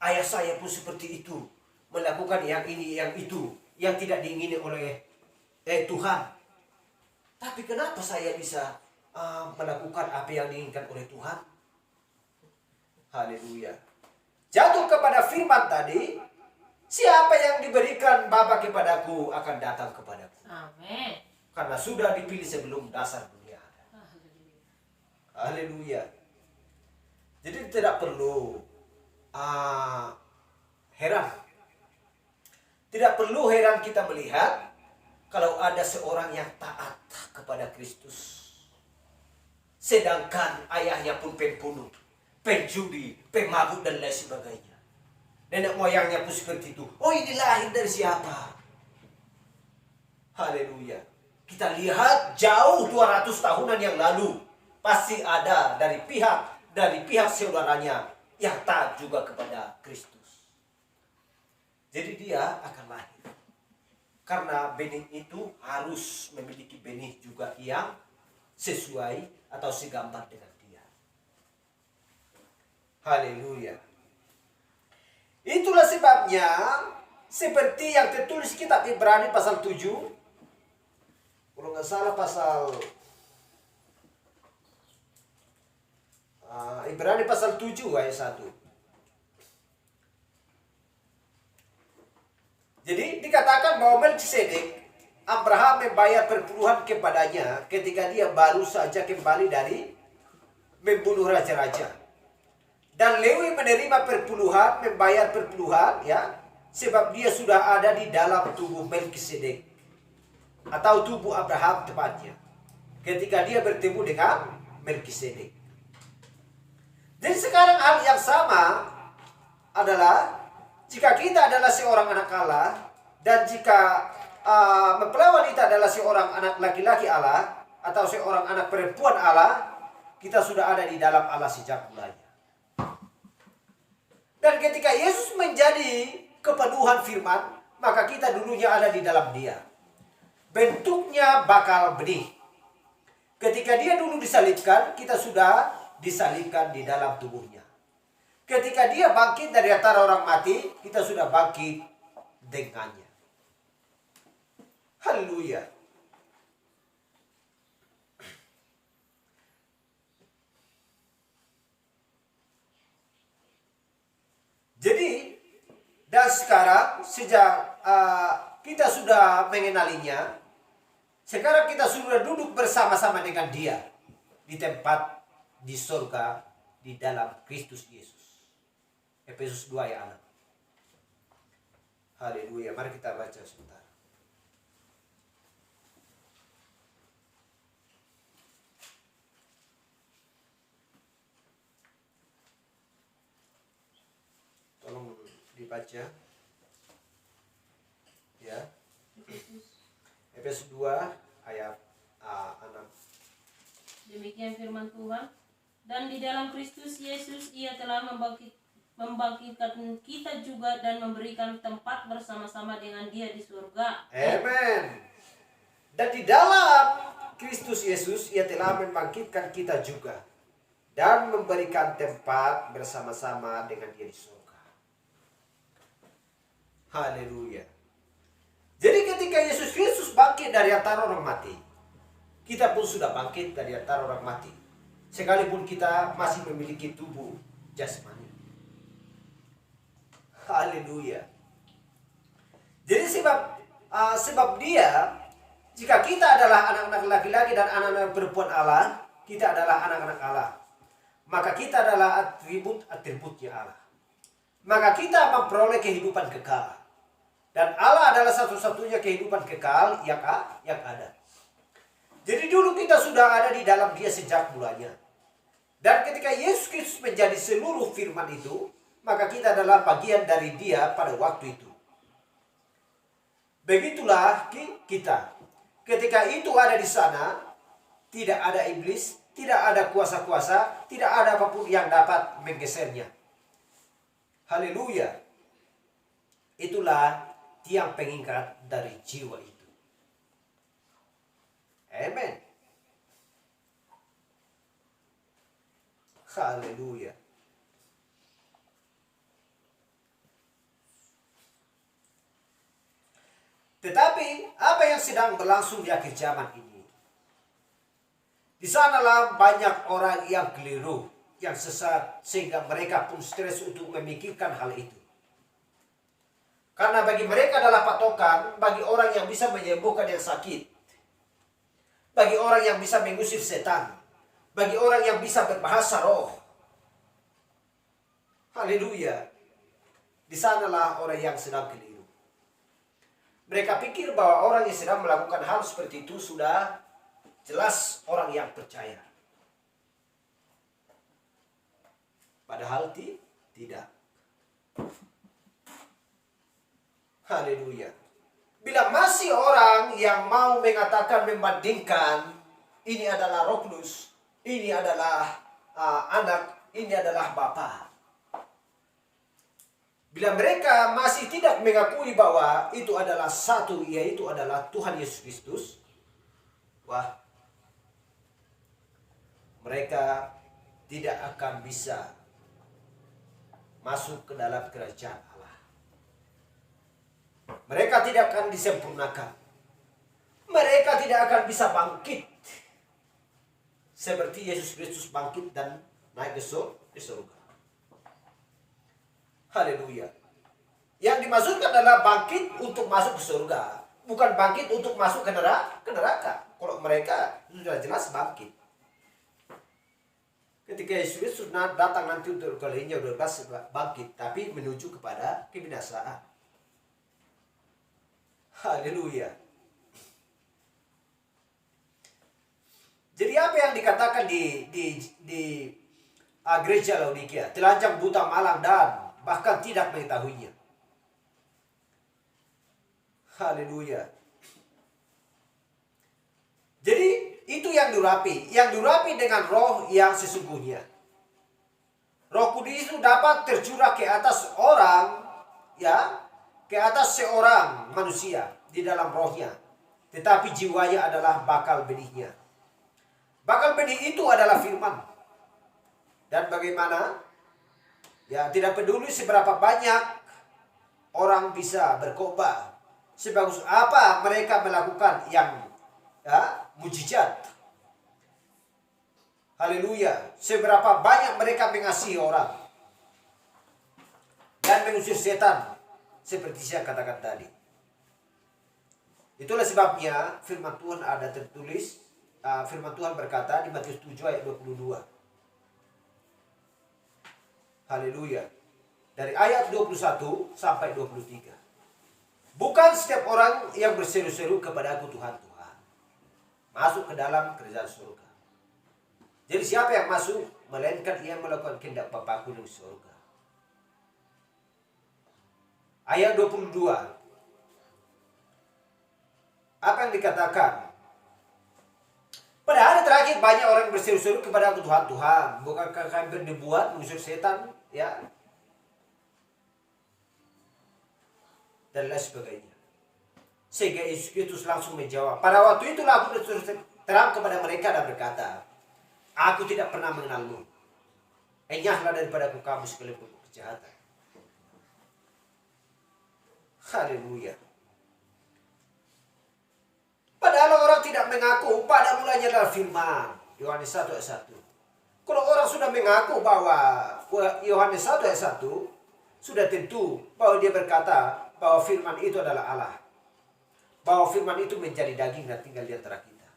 Ayah saya pun seperti itu, melakukan yang ini, yang itu, yang tidak diingini oleh Tuhan. Tapi kenapa saya bisa melakukan apa yang diinginkan oleh Tuhan? Haleluya. Jatuh kepada firman tadi, siapa yang diberikan Bapa kepadaku akan datang kepadaku. Amin. Karena sudah dipilih sebelum dasar dunia ada. Haleluya. Jadi tidak perlu heran. Tidak perlu heran kita melihat kalau ada seorang yang taat kepada Kristus. Sedangkan ayahnya pun pembunuh, pencuri, pemabuk dan lain sebagainya. Nenek moyangnya pun seperti itu. Oh, ini lahir dari siapa? Haleluya. Kita lihat jauh 200 tahunan yang lalu. Pasti ada dari pihak saudaranya yang taat juga kepada Kristus. Jadi dia akan lahir. Karena benih itu harus memiliki benih juga yang sesuai atau segambar dengan dia. Haleluya. Itulah sebabnya seperti yang tertulis kitab Ibrani pasal 7. Kalau nggak salah pasal Ibrani pasal 7 ayat 1. Jadi dikatakan bahwa Melkisedek, Abraham membayar perpuluhan kepadanya ketika dia baru saja kembali dari membunuh raja-raja. Dan Lewi menerima perpuluhan, membayar perpuluhan, ya, sebab dia sudah ada di dalam tubuh Melkisedek atau tubuh Abraham tepatnya, ketika dia bertemu dengan Melkisedek. Jadi sekarang hal yang sama adalah jika kita adalah seorang anak Allah, dan jika mempelai wanita adalah seorang anak laki-laki Allah, atau seorang anak perempuan Allah, kita sudah ada di dalam Allah sejak mulanya. Dan ketika Yesus menjadi kepenuhan firman, maka kita dulunya ada di dalam dia. Bentuknya bakal benih. Ketika dia dulu disalibkan, kita sudah disalibkan di dalam tubuhnya. Ketika dia bangkit dari antara orang mati, kita sudah bangkit dengannya. Haleluya. Jadi, dan sekarang sejak kita sudah mengenalinya, sekarang kita sudah duduk bersama-sama dengan dia di tempat di surga di dalam Kristus Yesus. Efesus 2 ayat 6. Haleluya. Mari kita baca sebentar. Tolong dibaca. Ya. Efesus 2 ayat 6. Demikian firman Tuhan. Dan di dalam Kristus Yesus ia telah membangkitkan kita juga dan memberikan tempat bersama-sama dengan Dia di surga. Amen. Dan di dalam Kristus Yesus ia telah membangkitkan kita juga dan memberikan tempat bersama-sama dengan Dia di surga. Haleluya. Jadi ketika Yesus Kristus bangkit dari antara orang mati, kita pun sudah bangkit dari antara orang mati. Sekalipun kita masih memiliki tubuh jasmani. Haleluya. Jadi sebab dia, jika kita adalah anak-anak laki-laki dan anak-anak perempuan Allah, kita adalah anak-anak Allah. Maka kita adalah atribut-atributnya Allah. Maka kita memperoleh kehidupan kekal. Dan Allah adalah satu-satunya kehidupan kekal yang ada. Jadi dulu kita sudah ada di dalam Dia sejak mulanya. Dan ketika Yesus Kristus menjadi seluruh firman itu, maka kita adalah bagian dari Dia pada waktu itu. Begitulah kita. Ketika itu ada di sana, tidak ada iblis, tidak ada kuasa-kuasa, tidak ada apapun yang dapat menggesernya. Haleluya. Itulah tiang pengikat dari jiwa itu. Amen. Haleluya. Tetapi apa yang sedang berlangsung di akhir zaman ini? Di sanalah banyak orang yang keliru, yang sesat, sehingga mereka pun stres untuk memikirkan hal itu. Karena bagi mereka adalah patokan, bagi orang yang bisa menyembuhkan yang sakit, bagi orang yang bisa mengusir setan, bagi orang yang bisa berbahasa roh. Haleluya. Di sanalah orang yang sedang keliru. Mereka pikir bahwa orang yang sedang melakukan hal seperti itu sudah jelas orang yang percaya. Padahal tidak. Haleluya. Bila masih orang yang mau mengatakan, membandingkan, ini adalah Roh Kudus, ini adalah anak, ini adalah Bapa. Bila mereka masih tidak mengakui bahwa itu adalah satu, yaitu adalah Tuhan Yesus Kristus, wah, mereka tidak akan bisa masuk ke dalam kerajaan Allah. Mereka tidak akan disempurnakan. Mereka tidak akan bisa bangkit seperti Yesus Kristus bangkit dan naik ke surga. Haleluya. Yang dimaksudkan adalah bangkit untuk masuk ke surga, bukan bangkit untuk masuk ke neraka. Kalau mereka sudah jelas bangkit. Ketika Yesus datang nanti untuk kalinya sudah bangkit, tapi menuju kepada kebinasaan. Haleluya. Jadi apa yang dikatakan di gereja Laodikia? Telanjang, buta, malang, dan bahkan tidak mengetahuinya. Haleluya. Jadi itu yang dirapi dengan roh yang sesungguhnya. Roh Kudus itu dapat tercurah ke atas orang, ya, ke atas seorang manusia di dalam rohnya. Tetapi jiwanya adalah bakal benihnya. Bakal benih itu adalah firman. Dan bagaimana? Ya, tidak peduli seberapa banyak orang bisa berkhotbah, sebagus apa mereka melakukan yang mujizat. Haleluya. Seberapa banyak mereka mengasihi orang dan mengusir setan, seperti saya katakan tadi. Itulah sebabnya firman Tuhan ada tertulis, firman Tuhan berkata di Matius 7 ayat 22. Haleluya. Dari ayat 21 sampai 23. Bukan setiap orang yang berseru-seru kepada aku Tuhan, Tuhan, masuk ke dalam kerajaan surga. Jadi siapa yang masuk? Melainkan ia melakukan kehendak Bapakku di surga. Ayat 22. Apa yang dikatakan? Pada hari terakhir banyak orang berseru-seru kepada aku Tuhan, Tuhan, bukankah kami berbuat mengusir setan, ya, dan lain sebagainya. Sehingga Yesus Kristus langsung menjawab. Pada waktu itulah aku terang kepada mereka dan berkata, aku tidak pernah mengenalmu. Enyahlah daripadaku kamu sekalian pelaku kejahatan. Haleluya. Padahal orang tidak mengaku, pada mulanya adalah firman. Yohanes 1 ayat 1. Kalau orang sudah mengaku bahwa Yohanes 1 ayat 1, sudah tentu bahwa dia berkata bahwa firman itu adalah Allah. Bahwa firman itu menjadi daging dan tinggal di antara kita.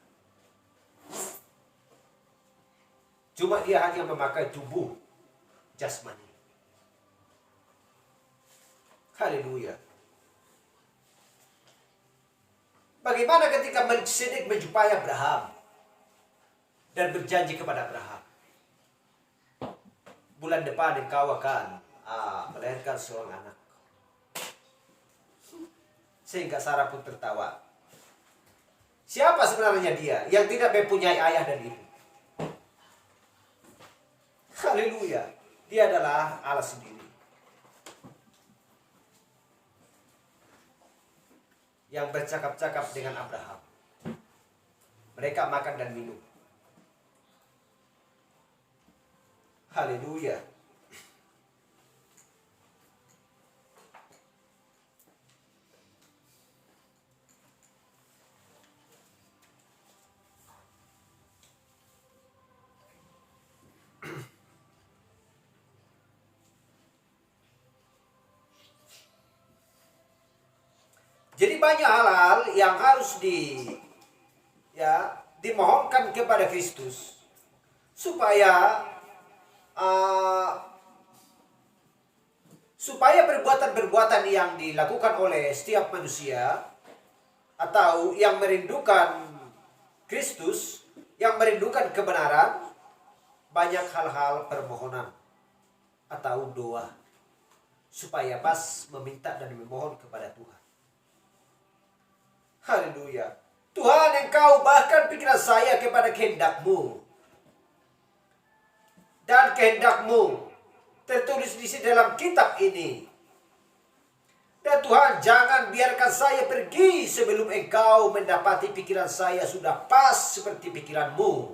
Cuma dia hanya memakai tubuh jasmani. Haleluya. Bagaimana ketika Melkisedek menjumpai Abraham dan berjanji kepada Abraham, bulan depan engkau akan melahirkan seorang anak. Sehingga Sarah pun tertawa. Siapa sebenarnya dia yang tidak mempunyai ayah dan ibu? Haleluya. Dia adalah Allah sendiri. Yang bercakap-cakap dengan Abraham. Mereka makan dan minum. Haleluya. Jadi banyak hal-hal yang harus dimohonkan kepada Kristus supaya perbuatan-perbuatan yang dilakukan oleh setiap manusia atau yang merindukan Kristus, yang merindukan kebenaran, banyak hal-hal permohonan atau doa supaya pas meminta dan memohon kepada Tuhan. Haleluya. Tuhan, engkau bahkan pikiran saya kepada kehendak-Mu. Dan kehendak-Mu tertulis di dalam kitab ini. Dan Tuhan, jangan biarkan saya pergi sebelum engkau mendapati pikiran saya sudah pas seperti pikiran-Mu.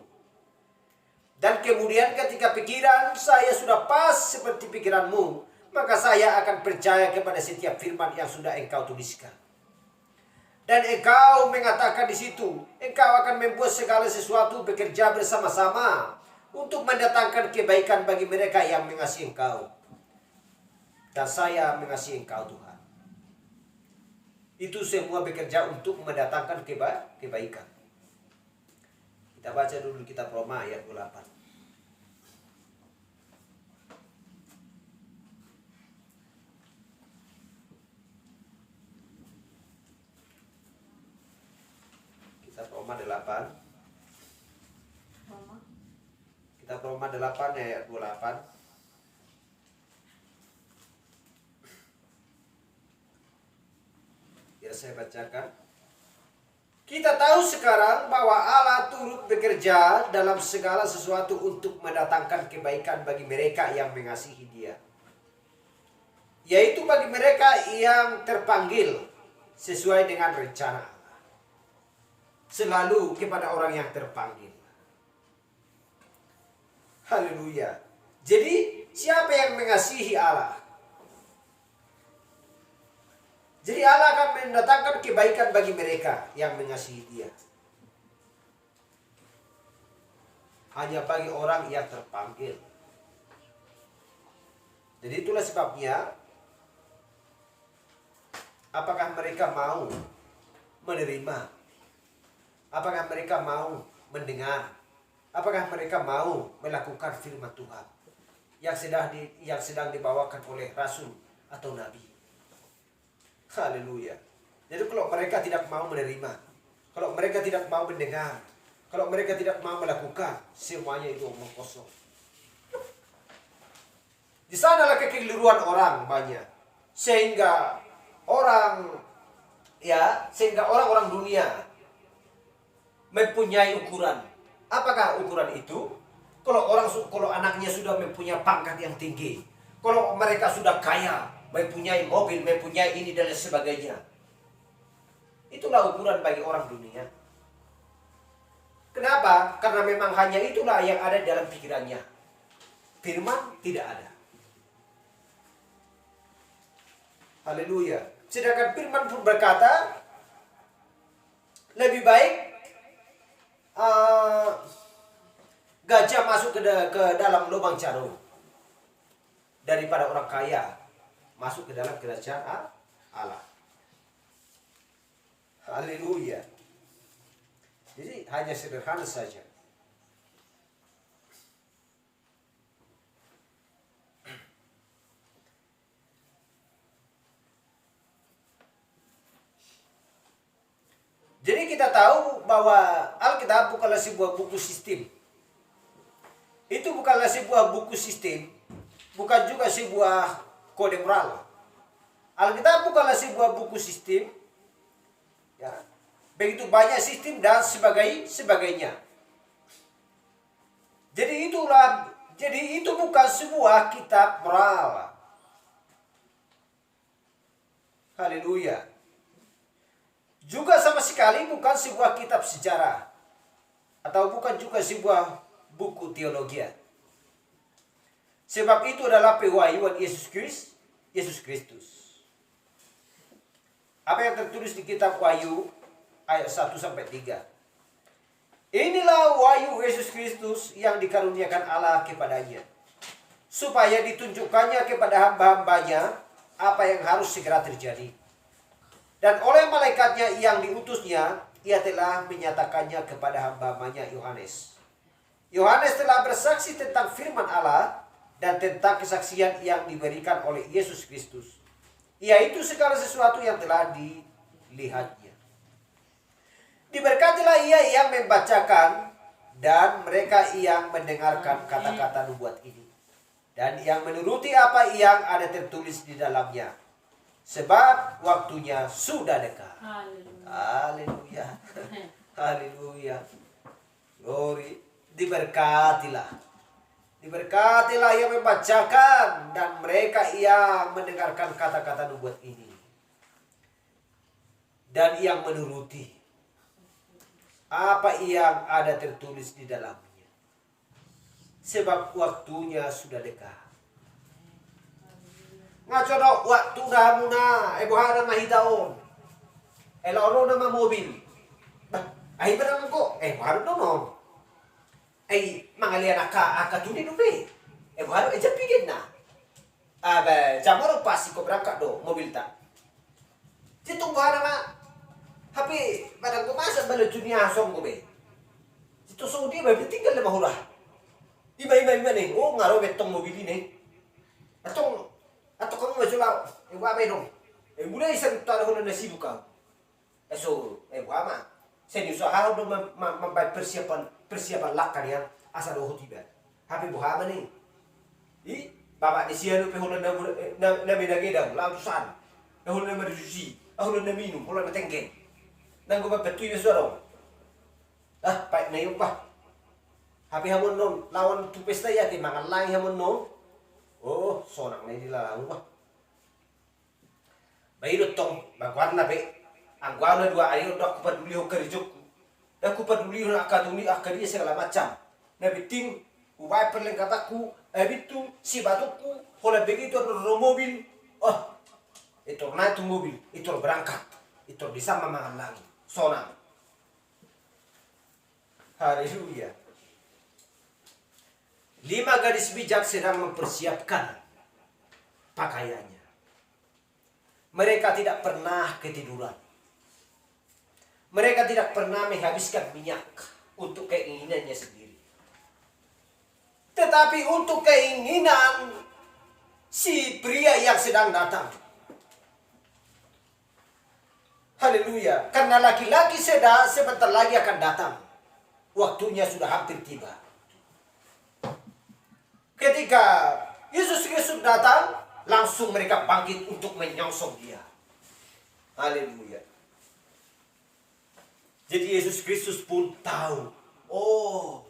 Dan kemudian ketika pikiran saya sudah pas seperti pikiran-Mu, maka saya akan percaya kepada setiap firman yang sudah engkau tuliskan. Dan engkau mengatakan di situ, engkau akan membuat segala sesuatu bekerja bersama-sama untuk mendatangkan kebaikan bagi mereka yang mengasihi engkau. Dan saya mengasihi engkau, Tuhan. Itu semua bekerja untuk mendatangkan kebaikan. Kita baca dulu kitab Roma ayat 28. Roma 8. Kitab Roma 8 ayat 28. Biar saya bacakan. Kita tahu sekarang bahwa Allah turut bekerja dalam segala sesuatu untuk mendatangkan kebaikan bagi mereka yang mengasihi Dia. Yaitu bagi mereka yang terpanggil sesuai dengan rencana Allah. Selalu kepada orang yang terpanggil. Haleluya. Jadi siapa yang mengasihi Allah? Jadi Allah akan mendatangkan kebaikan bagi mereka yang mengasihi Dia. Hanya bagi orang yang terpanggil. Jadi itulah sebabnya, apakah mereka mau menerima? Apakah mereka mau mendengar? Apakah mereka mau melakukan firman Tuhan yang sedang dibawakan oleh rasul atau nabi? Haleluya. Jadi kalau mereka tidak mau menerima, kalau mereka tidak mau mendengar, kalau mereka tidak mau melakukan, semuanya itu omong kosong. Di sanalah kekeliruan orang banyak, sehingga orang-orang dunia mempunyai ukuran. Apakah ukuran itu? Kalau anaknya sudah mempunyai pangkat yang tinggi, kalau mereka sudah kaya, mempunyai mobil, mempunyai ini dan lain sebagainya. Itulah ukuran bagi orang dunia. Kenapa? Karena memang hanya itulah yang ada dalam pikirannya. Firman tidak ada. Haleluya. Sedangkan firman pun berkata, lebih baik gajah masuk ke dalam lubang jarum daripada orang kaya masuk ke dalam kerajaan Allah. Haleluya. Jadi hanya sederhana saja. Jadi kita tahu bahwa Alkitab bukanlah sebuah buku sistem. Itu bukanlah sebuah buku sistem, bukan juga sebuah kode moral. Alkitab bukanlah sebuah buku sistem. Ya, begitu banyak sistem dan sebagainya. Jadi itu bukan sebuah kitab moral. Haleluya. Juga sama sekali bukan sebuah kitab sejarah atau bukan juga sebuah buku teologi. Sebab itu adalah pewahyuan Yesus Kristus. Apa yang tertulis di kitab Wahyu ayat 1 sampai 3. Inilah wahyu Yesus Kristus yang dikaruniakan Allah kepadanya, supaya ditunjukkannya kepada hamba-hambanya apa yang harus segera terjadi. Dan oleh malaikatnya yang diutusnya, ia telah menyatakannya kepada hamba-hambanya Yohanes. Yohanes telah bersaksi tentang firman Allah dan tentang kesaksian yang diberikan oleh Yesus Kristus, yaitu segala sesuatu yang telah dilihatnya. Diberkatilah ia yang membacakan dan mereka yang mendengarkan kata-kata nubuat ini, dan yang menuruti apa yang ada tertulis di dalamnya, sebab waktunya sudah dekat. Haleluya. Haleluya. Glory. Diberkatilah. Diberkatilah yang membacakan dan mereka yang mendengarkan kata-kata nubuat ini, dan yang menuruti apa yang ada tertulis di dalamnya, sebab waktunya sudah dekat. Ngaco waktu dah muna, buhara mahitaon. Elaono nama mobil. Ay berang ko, buhara donon. Mangalian aka tuni dubi. Buhara japigin na. Jamoro pasi ko berangkat do mobil ta. Situng buhara ma. Hapi barang ko masa balo dunia song ko be. Situ Saudi ba tinggal na mahula. Iba ni. Oh ngaro betong mobil ini. Atau kamu masuk apa dong? Mulai isang tahun na nasibukan. So, wama. Saya usaha untuk membuat persiapan lakar yang asal doh tiba. Happy buhama nih. Bapak di sini pehulun na bedagedang lausan. Pehulun na madusi, pehulun na minum, pehulun na tenggen. Nang gua betul ya suara. Baik na yung pa. Happy hamon non, lawan tu pesta ya di mangan lang hamon non. Oh, sonak na nilalang ba? Bayro tong, magwan na be. Ang gwan na dua ayo dak peduli ho kerjok. Aku peduli ho akaduni akadi segala macam. Na biting ubay perlen kataku, bitu si batuku, hola begitu ada mobil. Oh, itu naik tu mobil, itu berangkat. Itu bisa mamangan lagi. Sonak. Haleluya. 5 gadis bijak sedang mempersiapkan pakaiannya. Mereka tidak pernah ketiduran. Mereka tidak pernah menghabiskan minyak untuk keinginannya sendiri. Tetapi untuk keinginan si pria yang sedang datang. Haleluya. Karena laki-laki sedang sebentar lagi akan datang. Waktunya sudah hampir tiba. Ketika Yesus Kristus datang, langsung mereka bangkit untuk menyongsong dia. Haleluya. Jadi Yesus Kristus pun tahu, oh,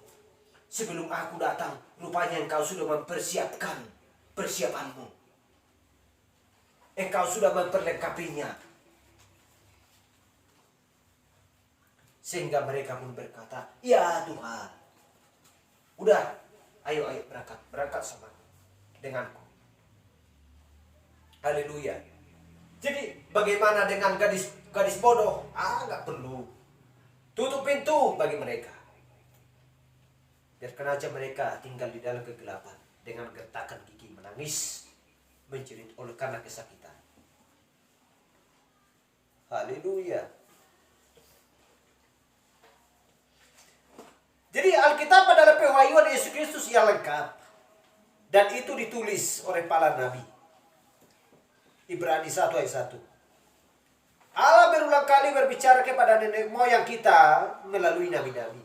sebelum aku datang, rupanya engkau sudah mempersiapkan persiapanmu. Engkau sudah memperlengkapinya. Sehingga mereka pun berkata, ya Tuhan. Udah, ayo berangkat sama denganku. Haleluya. Jadi bagaimana dengan gadis bodoh? Nggak perlu. Tutup pintu bagi mereka. Biarkan aja mereka tinggal di dalam kegelapan dengan gertakan gigi menangis, menjerit oleh karena kesakitan. Haleluya. Jadi Alkitab adalah pewahyuan Yesus Kristus yang lengkap. Dan itu ditulis oleh para nabi. Ibrani 1 ayat 1. Allah berulang kali berbicara kepada nenek moyang kita melalui nabi-nabi.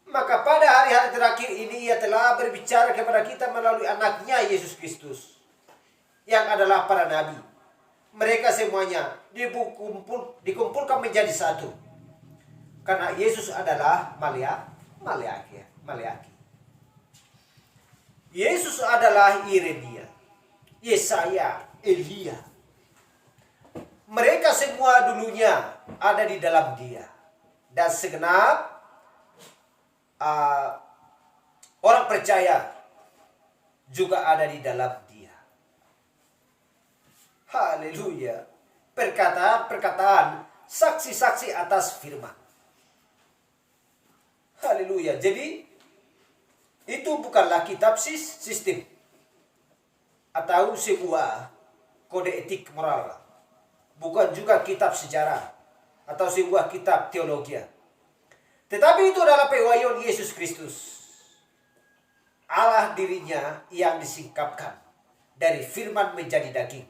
Maka pada hari-hari terakhir ini ia telah berbicara kepada kita melalui anaknya Yesus Kristus. Yang adalah para nabi. Mereka semuanya dikumpulkan menjadi satu. Karena Yesus adalah Maleaki. Yesus adalah Yeremia, Yesaya, Elia. Mereka semua dulunya ada di dalam Dia. Dan segenap orang percaya juga ada di dalam Dia. Haleluya. Perkataan saksi-saksi atas firman. Haleluya. Jadi itu bukanlah kitab sistem atau sebuah kode etik moral. Bukan juga kitab sejarah atau sebuah kitab teologi. Tetapi itu adalah pewahyuan Yesus Kristus. Allah dirinya yang disingkapkan dari firman menjadi daging.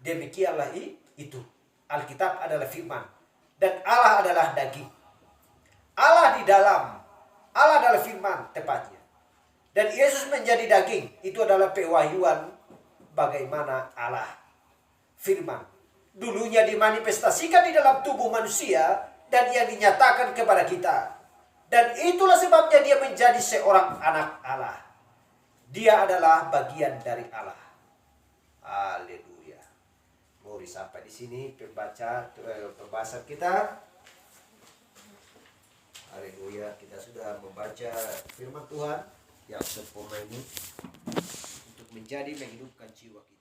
Demikianlah itu. Alkitab adalah firman dan Allah adalah daging. Allah di dalam, Allah adalah firman tepatnya. Dan Yesus menjadi daging, itu adalah pewahyuan bagaimana Allah. Firman. Dulunya dimanifestasikan di dalam tubuh manusia dan yang dinyatakan kepada kita. Dan itulah sebabnya dia menjadi seorang anak Allah. Dia adalah bagian dari Allah. Haleluya. Mari sampai di sini pembahasan kita. Haleluya, kita sudah membaca firman Tuhan yang sempurna ini untuk menghidupkan jiwa kita.